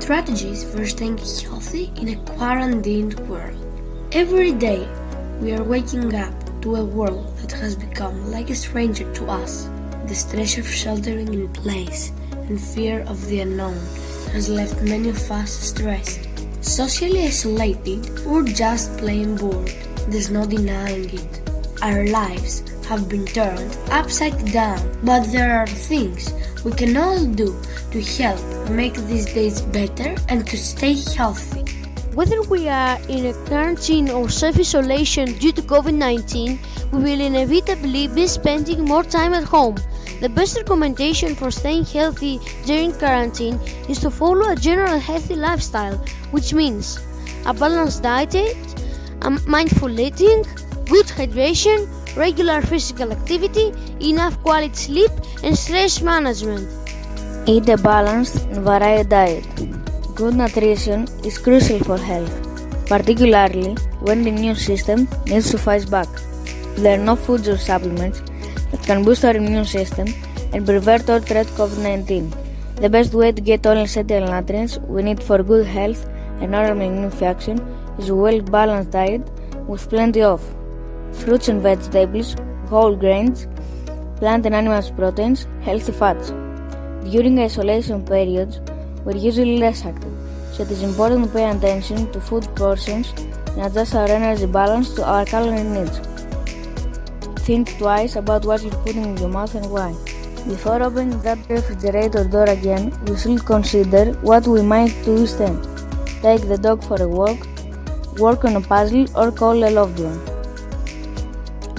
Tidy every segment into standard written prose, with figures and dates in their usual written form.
Strategies for staying healthy in a quarantined world. Every day, we are waking up to a world that has become like a stranger to us. The stress of sheltering in place and fear of the unknown has left many of us stressed, socially isolated, or just plain bored. There's no denying it. Our lives have been turned upside down, but there are things we can all do to help make these days better and to stay healthy. Whether we are in a quarantine or self-isolation due to COVID-19, we will inevitably be spending more time at home. The best recommendation for staying healthy during quarantine is to follow a general healthy lifestyle, which means a balanced diet, mindful eating, good hydration, regular physical activity, enough quality sleep, and stress management. Eat a balanced and varied diet. Good nutrition is crucial for health, particularly when the immune system needs to fight back. There are no foods or supplements that can boost our immune system and prevent or treat COVID-19. The best way to get all essential nutrients we need for good health and normal immune function is a well-balanced diet with plenty of fruits and vegetables, whole grains, plant and animal proteins, healthy fats. During isolation periods, we're usually less active, so it is important to pay attention to food portions and adjust our energy balance to our calorie needs. Think twice about what you're putting in your mouth and why. Before opening that refrigerator door again, we should consider what we might do instead. Take the dog for a walk, work on a puzzle, or call a loved one.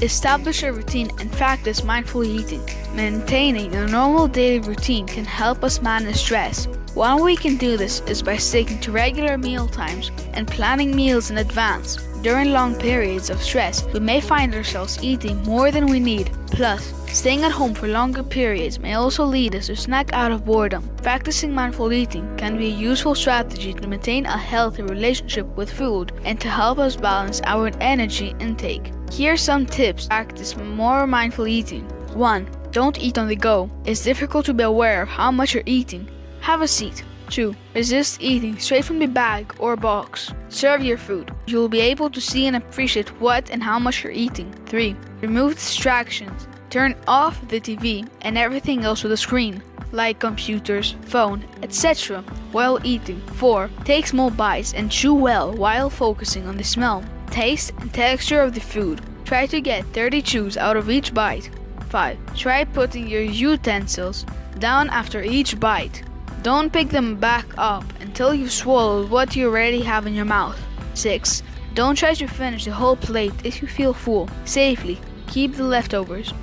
Establish a routine and practice mindful eating. Maintaining a normal daily routine can help us manage stress. One way we can do this is by sticking to regular meal times and planning meals in advance. During long periods of stress, we may find ourselves eating more than we need. Plus, staying at home for longer periods may also lead us to snack out of boredom. Practicing mindful eating can be a useful strategy to maintain a healthy relationship with food and to help us balance our energy intake. Here are some tips to practice more mindful eating. 1. Don't eat on the go. It's difficult to be aware of how much you're eating. Have a seat. 2. Resist eating straight from the bag or box. Serve your food. You'll be able to see and appreciate what and how much you're eating. 3. Remove distractions. Turn off the TV and everything else with a screen, like computers, phone, etc. while eating. 4. Take small bites and chew well while focusing on the smell, taste, and texture of the food. Try to get 30 chews out of each bite. 5. Try putting your utensils down after each bite. Don't pick them back up until you've swallowed what you already have in your mouth. 6. Don't try to finish the whole plate if you feel full. Safely, keep the leftovers.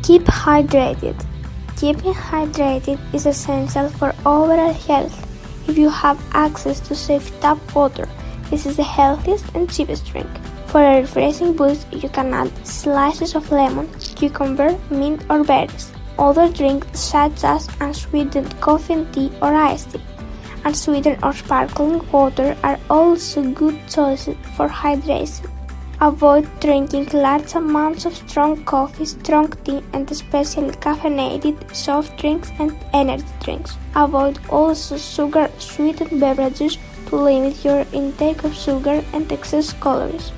Keep hydrated. Keeping hydrated is essential for overall health. If you have access to safe tap water, this is the healthiest and cheapest drink. For a refreshing boost, you can add slices of lemon, cucumber, mint or berries. Other drinks such as unsweetened coffee and tea or iced tea, unsweetened or sparkling water are also good choices for hydration. Avoid drinking large amounts of strong coffee, strong tea, and especially caffeinated soft drinks and energy drinks. Avoid also sugar-sweetened beverages to limit your intake of sugar and excess calories.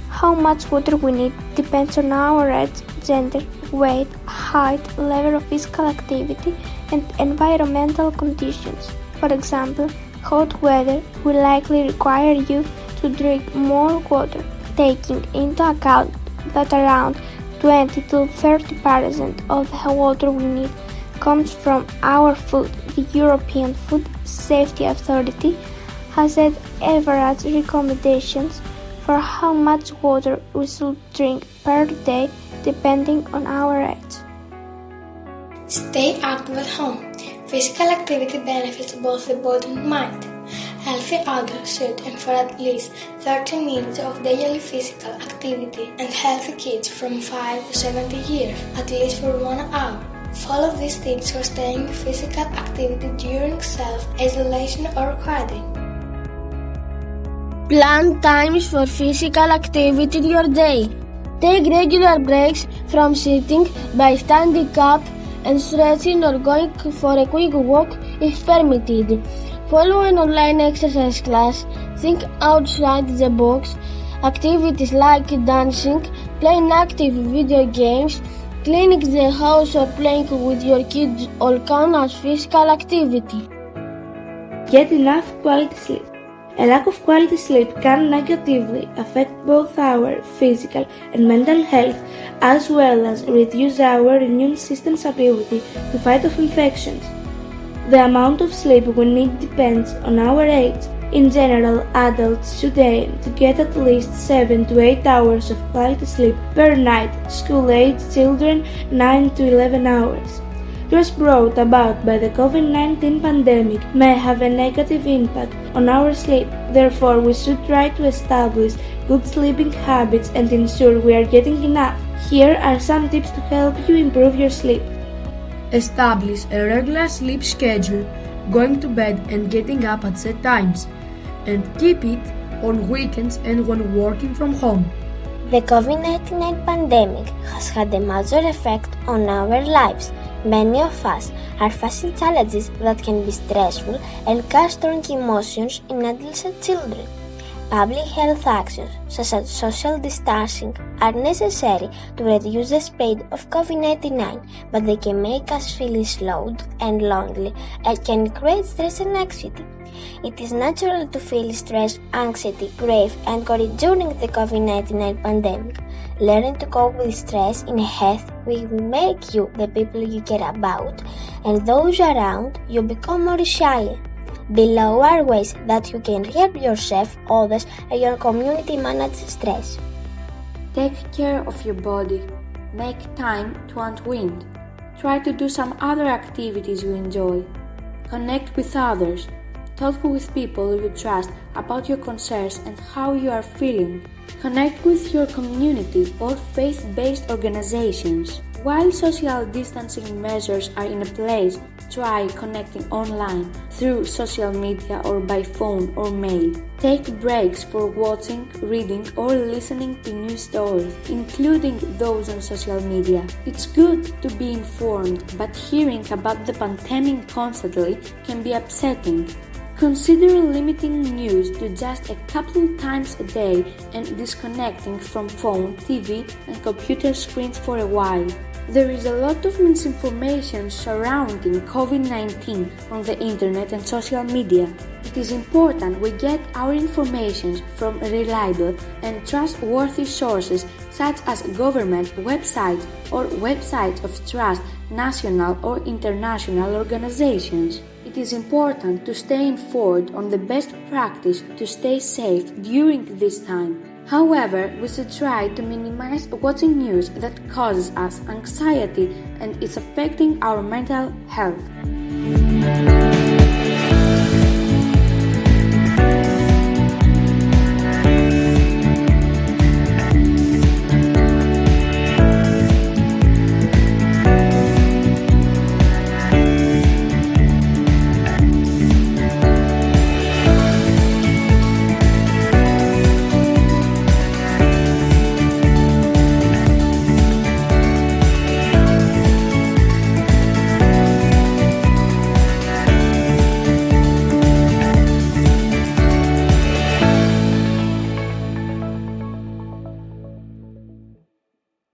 How much water we need depends on our age, gender, weight, height, level of physical activity, and environmental conditions. For example, hot weather will likely require you to drink more water, taking into account that around 20 to 30% of the water we need comes from our food. The European Food Safety Authority has set average recommendations for how much water we should drink per day depending on our age. Stay active at home. Physical activity benefits both the body and mind. Healthy adults should aim for at least 30 minutes of daily physical activity, and healthy kids from 5 to 70 years at least for 1 hour. Follow these tips for staying in physical activity during self-isolation or quarantine. Plan times for physical activity in your day. Take regular breaks from sitting by standing up and stretching or going for a quick walk if permitted. Follow an online exercise class, think outside the box. Activities like dancing, playing active video games, cleaning the house or playing with your kids all count as physical activity. Get enough quality sleep. A lack of quality sleep can negatively affect both our physical and mental health, as well as reduce our immune system's ability to fight off infections. The amount of sleep we need depends on our age. In general, adults should aim to get at least 7 to 8 hours of quality sleep per night, school-aged children 9 to 11 hours. Stress brought about by the COVID-19 pandemic may have a negative impact on our sleep. Therefore, we should try to establish good sleeping habits and ensure we are getting enough. Here are some tips to help you improve your sleep. Establish a regular sleep schedule, going to bed and getting up at set times, and keep it on weekends and when working from home. The COVID-19 pandemic has had a major effect on our lives. Many of us are facing challenges that can be stressful and cause strong emotions in adults and children. Public health actions, such as social distancing, are necessary to reduce the spread of COVID-19, but they can make us feel slowed and lonely and can create stress and anxiety. It is natural to feel stress, anxiety, grief, and worry during the COVID-19 pandemic. Learning to cope with stress in a healthy way will make you, the people you care about, and those around you become more resilient. Below are ways that you can help yourself, others, and your community manage stress. Take care of your body. Make time to unwind. Try to do some other activities you enjoy. Connect with others. Talk with people you trust about your concerns and how you are feeling. Connect with your community or faith-based organizations. While social distancing measures are in place, try connecting online through social media or by phone or mail. Take breaks for watching, reading, or listening to news stories, including those on social media. It's good to be informed, but hearing about the pandemic constantly can be upsetting. Consider limiting news to just a couple times a day and disconnecting from phone, TV, and computer screens for a while. There is a lot of misinformation surrounding COVID-19 on the internet and social media. It is important we get our information from reliable and trustworthy sources such as government websites or websites of trust national or international organizations. It is important to stay informed on the best practice to stay safe during this time. However, we should try to minimize watching news that causes us anxiety and is affecting our mental health.